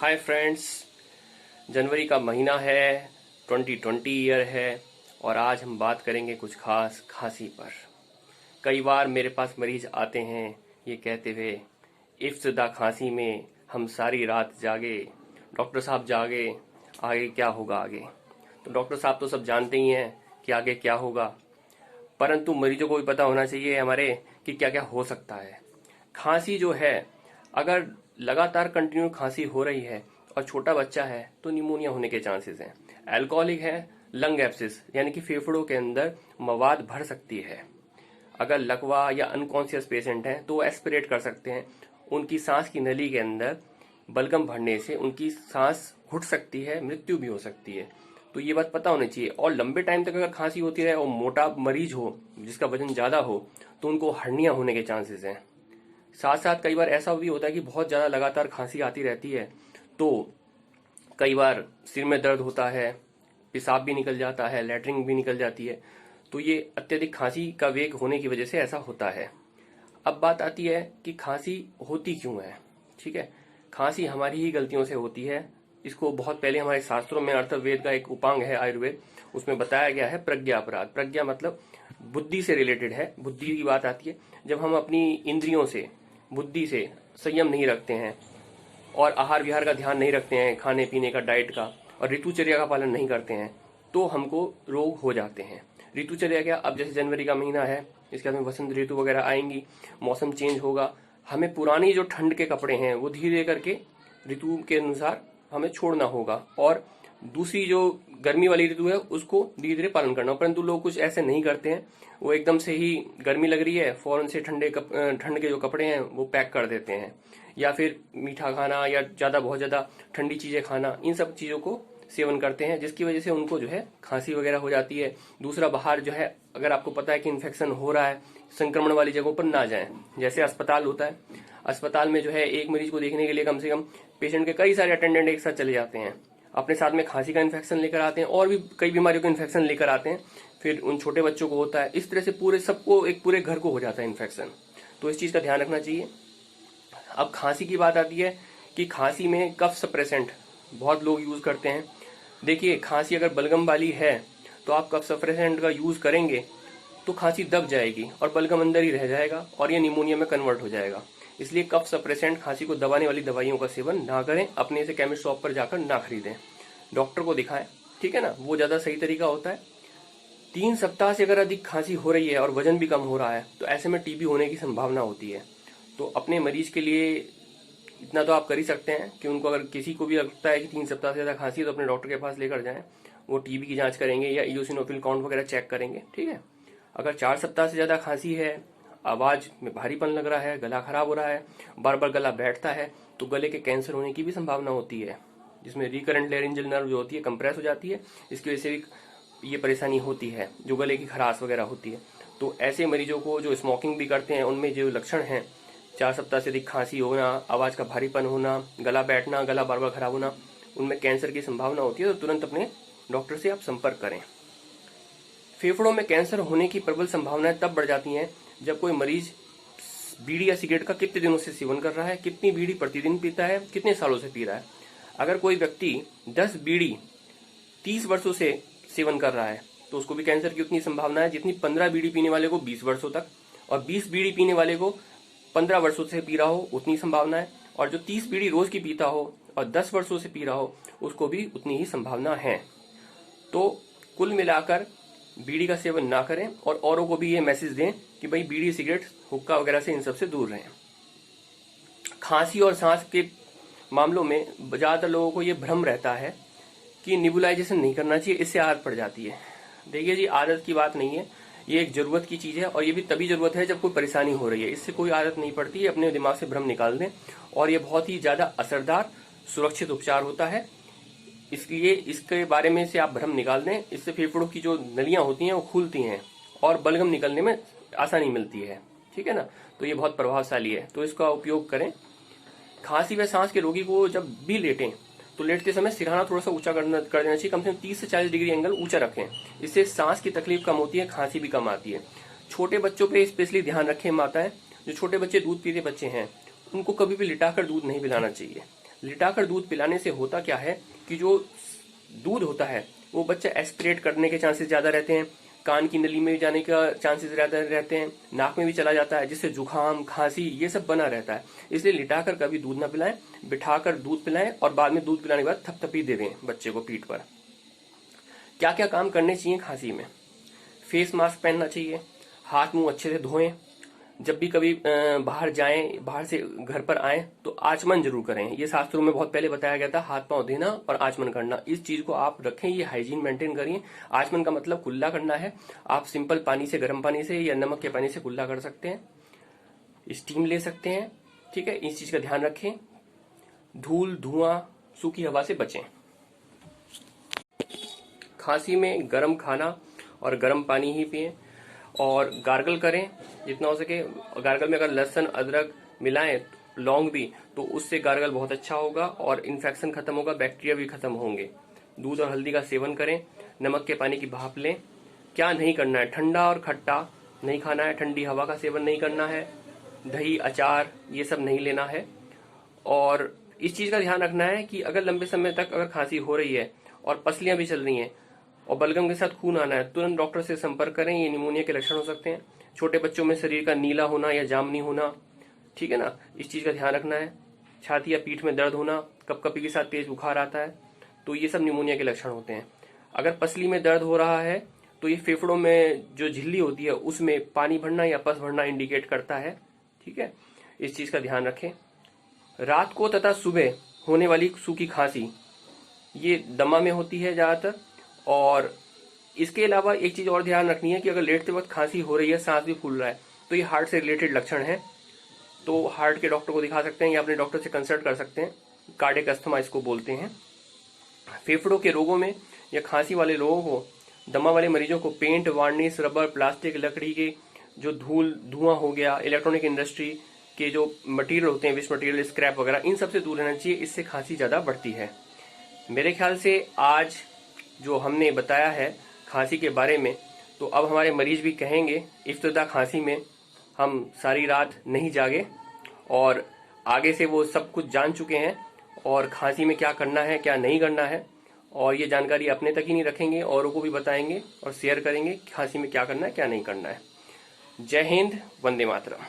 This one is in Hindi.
हाय फ्रेंड्स, जनवरी का महीना है, 2020 ईयर है और आज हम बात करेंगे कुछ खास खांसी पर। कई बार मेरे पास मरीज आते हैं ये कहते हुए, इब्तदा खांसी में हम सारी रात जागे, डॉक्टर साहब जागे, आगे क्या होगा आगे। तो डॉक्टर साहब तो सब जानते ही हैं कि आगे क्या होगा, परंतु मरीजों को भी पता होना चाहिए हमारे कि क्या क्या हो सकता है। खांसी जो है, अगर लगातार कंटिन्यू खांसी हो रही है और छोटा बच्चा है तो निमोनिया होने के चांसेस हैं। अल्कोहलिक है, लंग एब्सिस यानी कि फेफड़ों के अंदर मवाद भर सकती है। अगर लकवा या अनकॉन्शियस पेशेंट है तो एस्पिरेट कर सकते हैं, उनकी सांस की नली के अंदर बलगम भरने से उनकी सांस घुट सकती है, मृत्यु भी हो सकती है। तो ये बात पता होनी चाहिए। और लंबे टाइम तक अगर खांसी होती रहे और मोटा मरीज हो जिसका वजन ज्यादा हो तो उनको हर्निया होने के चांसेस हैं। साथ साथ कई बार ऐसा भी होता है कि बहुत ज्यादा लगातार खांसी आती रहती है तो कई बार सिर में दर्द होता है, पेशाब भी निकल जाता है, लैट्रिन भी निकल जाती है। तो ये अत्यधिक खांसी का वेग होने की वजह से ऐसा होता है। अब बात आती है कि खांसी होती क्यों है। ठीक है, खांसी हमारी ही गलतियों से होती है। इसको बहुत पहले हमारे शास्त्रों में, अर्थवेद का एक उपांग है आयुर्वेद, उसमें बताया गया है प्रज्ञा अपराध। प्रज्ञा मतलब बुद्धि से रिलेटेड है। बुद्धि की बात आती है जब हम अपनी इंद्रियों से, बुद्धि से संयम नहीं रखते हैं और आहार विहार का ध्यान नहीं रखते हैं, खाने पीने का, डाइट का, और ऋतुचर्या का पालन नहीं करते हैं तो हमको रोग हो जाते हैं। ऋतुचर्या क्या, अब जैसे जनवरी का महीना है, इसके बाद में वसंत ऋतु वगैरह आएंगी, मौसम चेंज होगा, हमें पुरानी जो ठंड के कपड़े हैं वो धीरे करके ऋतु के अनुसार हमें छोड़ना होगा और दूसरी जो गर्मी वाली ऋतु है उसको धीरे धीरे पालन करना। परंतु लोग कुछ ऐसे नहीं करते हैं, वो एकदम से ही गर्मी लग रही है फौरन से ठंड के जो कपड़े हैं वो पैक कर देते हैं, या फिर मीठा खाना या बहुत ज्यादा ठंडी चीजें खाना, इन सब चीजों को सेवन करते हैं, जिसकी वजह से उनको जो है खांसी वगैरह हो जाती है। दूसरा, बाहर जो है अगर आपको पता है कि इन्फेक्शन हो रहा है, संक्रमण वाली जगहों पर ना जाएं। जैसे अस्पताल होता है, अस्पताल में जो है एक मरीज को देखने के लिए कम से कम पेशेंट के कई सारे अटेंडेंट एक साथ चले जाते हैं, अपने साथ में खांसी का इन्फेक्शन लेकर आते हैं और भी कई बीमारियों का इन्फेक्शन लेकर आते हैं। फिर उन छोटे बच्चों को होता है, इस तरह से पूरे सबको, एक पूरे घर को हो जाता है इन्फेक्शन। तो इस चीज का ध्यान रखना चाहिए। अब खांसी की बात आती है कि खांसी में कफ सप्रेसेंट बहुत लोग यूज करते हैं। देखिए, खांसी अगर बलगम वाली है तो आप कफ सप्रेसेंट का यूज करेंगे तो खांसी दब जाएगी और बलगम अंदर ही रह जाएगा और ये निमोनिया में कन्वर्ट हो जाएगा। इसलिए कफ सप्रेसेंट, खांसी को दबाने वाली दवाइयों का सेवन ना करें, अपने से केमिस्ट शॉप पर जाकर ना खरीदें, डॉक्टर को दिखाएं। ठीक है ना, वो ज्यादा सही तरीका होता है। 3 सप्ताह से अगर अधिक खांसी हो रही है और वजन भी कम हो रहा है तो ऐसे में टीबी होने की संभावना होती है। तो अपने मरीज के लिए इतना तो आप कर ही सकते हैं कि उनको, अगर किसी को भी लगता है कि 3 सप्ताह से ज्यादा खांसी है तो अपने डॉक्टर के पास लेकर जाएं। वो टीबी की जांच करेंगे या इओसिनोफिल काउंट वगैरह चेक करेंगे। ठीक है, अगर 4 सप्ताह से ज्यादा खांसी है, आवाज में भारीपन लग रहा है, गला खराब हो रहा है, बार बार गला बैठता है, तो गले के कैंसर होने की भी संभावना होती है, जिसमें रिकरेंट लेरिंजियल नर्व जो होती है कंप्रेस हो जाती है। इसकी वजह से भी ये परेशानी होती है, जो गले की खराश वगैरह होती है। तो ऐसे मरीजों को जो स्मोकिंग भी करते हैं, उनमें जो लक्षण हैं, 4 सप्ताह से अधिक खांसी होना, आवाज का भारीपन होना, गला बैठना, गला बार बार खराब होना, उनमें कैंसर की संभावना होती है। तो तुरंत अपने डॉक्टर से आप संपर्क करें। फेफड़ों में कैंसर होने की प्रबल संभावनाएं तब बढ़ जाती हैं जब कोई मरीज बीड़ी या सिगरेट का कितने दिनों से सेवन कर रहा है, कितनी बीड़ी प्रतिदिन पीता है, कितने सालों से पी रहा है। अगर कोई व्यक्ति 10 बीड़ी 30 वर्षों से सेवन कर रहा है तो उसको भी कैंसर की उतनी संभावना है जितनी 15 बीड़ी पीने वाले को 20 वर्षों तक, और 20 बीड़ी पीने वाले को 15 वर्षों से पी रहा हो उतनी संभावना है, और जो 30 बीड़ी रोज की पीता हो और 10 वर्षों से पी रहा हो उसको भी उतनी ही संभावना है। तो कुल मिलाकर बीड़ी का सेवन ना करें और औरों को भी ये मैसेज दें कि भाई बीड़ी, सिगरेट, हुक्का वगैरह से इन सब से दूर रहें। खांसी और सांस के मामलों में ज्यादातर लोगों को ये भ्रम रहता है कि निबुलाइजेशन नहीं करना चाहिए, इससे आदत पड़ जाती है। देखिए जी, आदत की बात नहीं है, ये एक जरूरत की चीज है और ये भी तभी जरूरत है जब कोई परेशानी हो रही है। इससे कोई आदत नहीं पड़ती है, अपने दिमाग से भ्रम निकाल दें। और ये बहुत ही ज्यादा असरदार, सुरक्षित उपचार होता है, इसलिए इसके बारे में से आप भ्रम निकाल दें। इससे फेफड़ों की जो नलियां होती हैं वो खुलती हैं और बलगम निकलने में आसानी मिलती है। ठीक है ना, तो ये बहुत प्रभावशाली है, तो इसका उपयोग करें। खांसी व सांस के रोगी को जब भी लेटें तो लेटते समय सिरहाना थोड़ा सा ऊंचा कर देना चाहिए, कम से कम 30 से 40 डिग्री एंगल ऊंचा रखें। इससे सांस की तकलीफ कम होती है, खांसी भी कम आती है। छोटे बच्चों पे स्पेशली ध्यान रखें माताएं, जो छोटे बच्चे दूध पीते बच्चे हैं उनको कभी भी लिटाकर दूध नहीं पिलाना चाहिए। लिटाकर दूध पिलाने से होता क्या है कि जो दूध होता है वो बच्चा एस्पिरेट करने के चांसेस ज्यादा रहते हैं, कान की नली में भी जाने का चांसेस ज्यादा रहते हैं, नाक में भी चला जाता है, जिससे जुकाम खांसी ये सब बना रहता है। इसलिए लिटाकर कभी दूध ना पिलाएं, बिठाकर दूध पिलाएं और बाद में दूध पिलाने के बाद थपथपी दे दें बच्चे को पीठ पर। क्या क्या काम करने चाहिए खांसी में? फेस मास्क पहनना चाहिए, हाथ मुंह अच्छे से धोएं, जब भी कभी बाहर जाएं, बाहर से घर पर आए तो आचमन जरूर करें। ये शास्त्रों में बहुत पहले बताया गया था, हाथ पांव धोना और आचमन करना, इस चीज को आप रखें, ये हाइजीन मेंटेन करिए। आचमन का मतलब कुल्ला करना है। आप सिंपल पानी से, गर्म पानी से या नमक के पानी से कुल्ला कर सकते हैं, स्टीम ले सकते हैं, ठीक है। इस चीज का ध्यान रखें। धूल, धुआं, सूखी हवा से बचें। खांसी में गर्म खाना और गर्म पानी ही पिएं और गार्गल करें जितना हो सके। गार्गल में अगर लहसुन अदरक मिलाएं, लौंग भी, तो उससे गार्गल बहुत अच्छा होगा और इन्फेक्शन खत्म होगा, बैक्टीरिया भी खत्म होंगे। दूध और हल्दी का सेवन करें, नमक के पानी की भाप लें। क्या नहीं करना है? ठंडा और खट्टा नहीं खाना है, ठंडी हवा का सेवन नहीं करना है, दही अचार ये सब नहीं लेना है। और इस चीज का ध्यान रखना है कि अगर लंबे समय तक अगर खांसी हो रही है और पसलियां भी चल रही हैं और बलगम के साथ खून आना है, तुरंत डॉक्टर से संपर्क करें, ये निमोनिया के लक्षण हो सकते हैं। छोटे बच्चों में शरीर का नीला होना या जामनी होना, ठीक है ना, इस चीज का ध्यान रखना है। छाती या पीठ में दर्द होना, कपकपी के साथ तेज बुखार आता है, तो ये सब निमोनिया के लक्षण होते हैं। अगर पसली में दर्द हो रहा है तो ये फेफड़ों में जो झिल्ली होती है उसमें पानी भरना या पस भरना इंडिकेट करता है, ठीक है। इस चीज का ध्यान रखें। रात को तथा सुबह होने वाली सूखी खांसी ये दमा में होती है ज्यादातर। और इसके अलावा एक चीज और ध्यान रखनी है कि अगर लेटते वक्त खांसी हो रही है, सांस भी फूल रहा है, तो ये हार्ट से रिलेटेड लक्षण है, तो हार्ट के डॉक्टर को दिखा सकते हैं या अपने डॉक्टर से कंसल्ट कर सकते हैं। कार्डियक अस्थमा इसको बोलते हैं। फेफड़ों के रोगों में या खांसी वाले लोगों को, दमा वाले मरीजों को पेंट, वार्निश, रबर, प्लास्टिक, लकड़ी के जो धुआं हो गया, इलेक्ट्रॉनिक इंडस्ट्री के जो मटेरियल होते हैं, वेस्ट मटेरियल, स्क्रैप वगैरह, इन सबसे दूर रहना चाहिए। इससे खांसी ज्यादा बढ़ती है। मेरे ख्याल से आज जो हमने बताया है खांसी के बारे में, तो अब हमारे मरीज भी कहेंगे इब्तिदा खांसी में हम सारी रात नहीं जागे, और आगे से वो सब कुछ जान चुके हैं और खांसी में क्या करना है क्या नहीं करना है, और ये जानकारी अपने तक ही नहीं रखेंगे, औरों को भी बताएंगे और शेयर करेंगे खांसी में क्या करना है क्या नहीं करना है। जय हिंद, वंदे मातरम।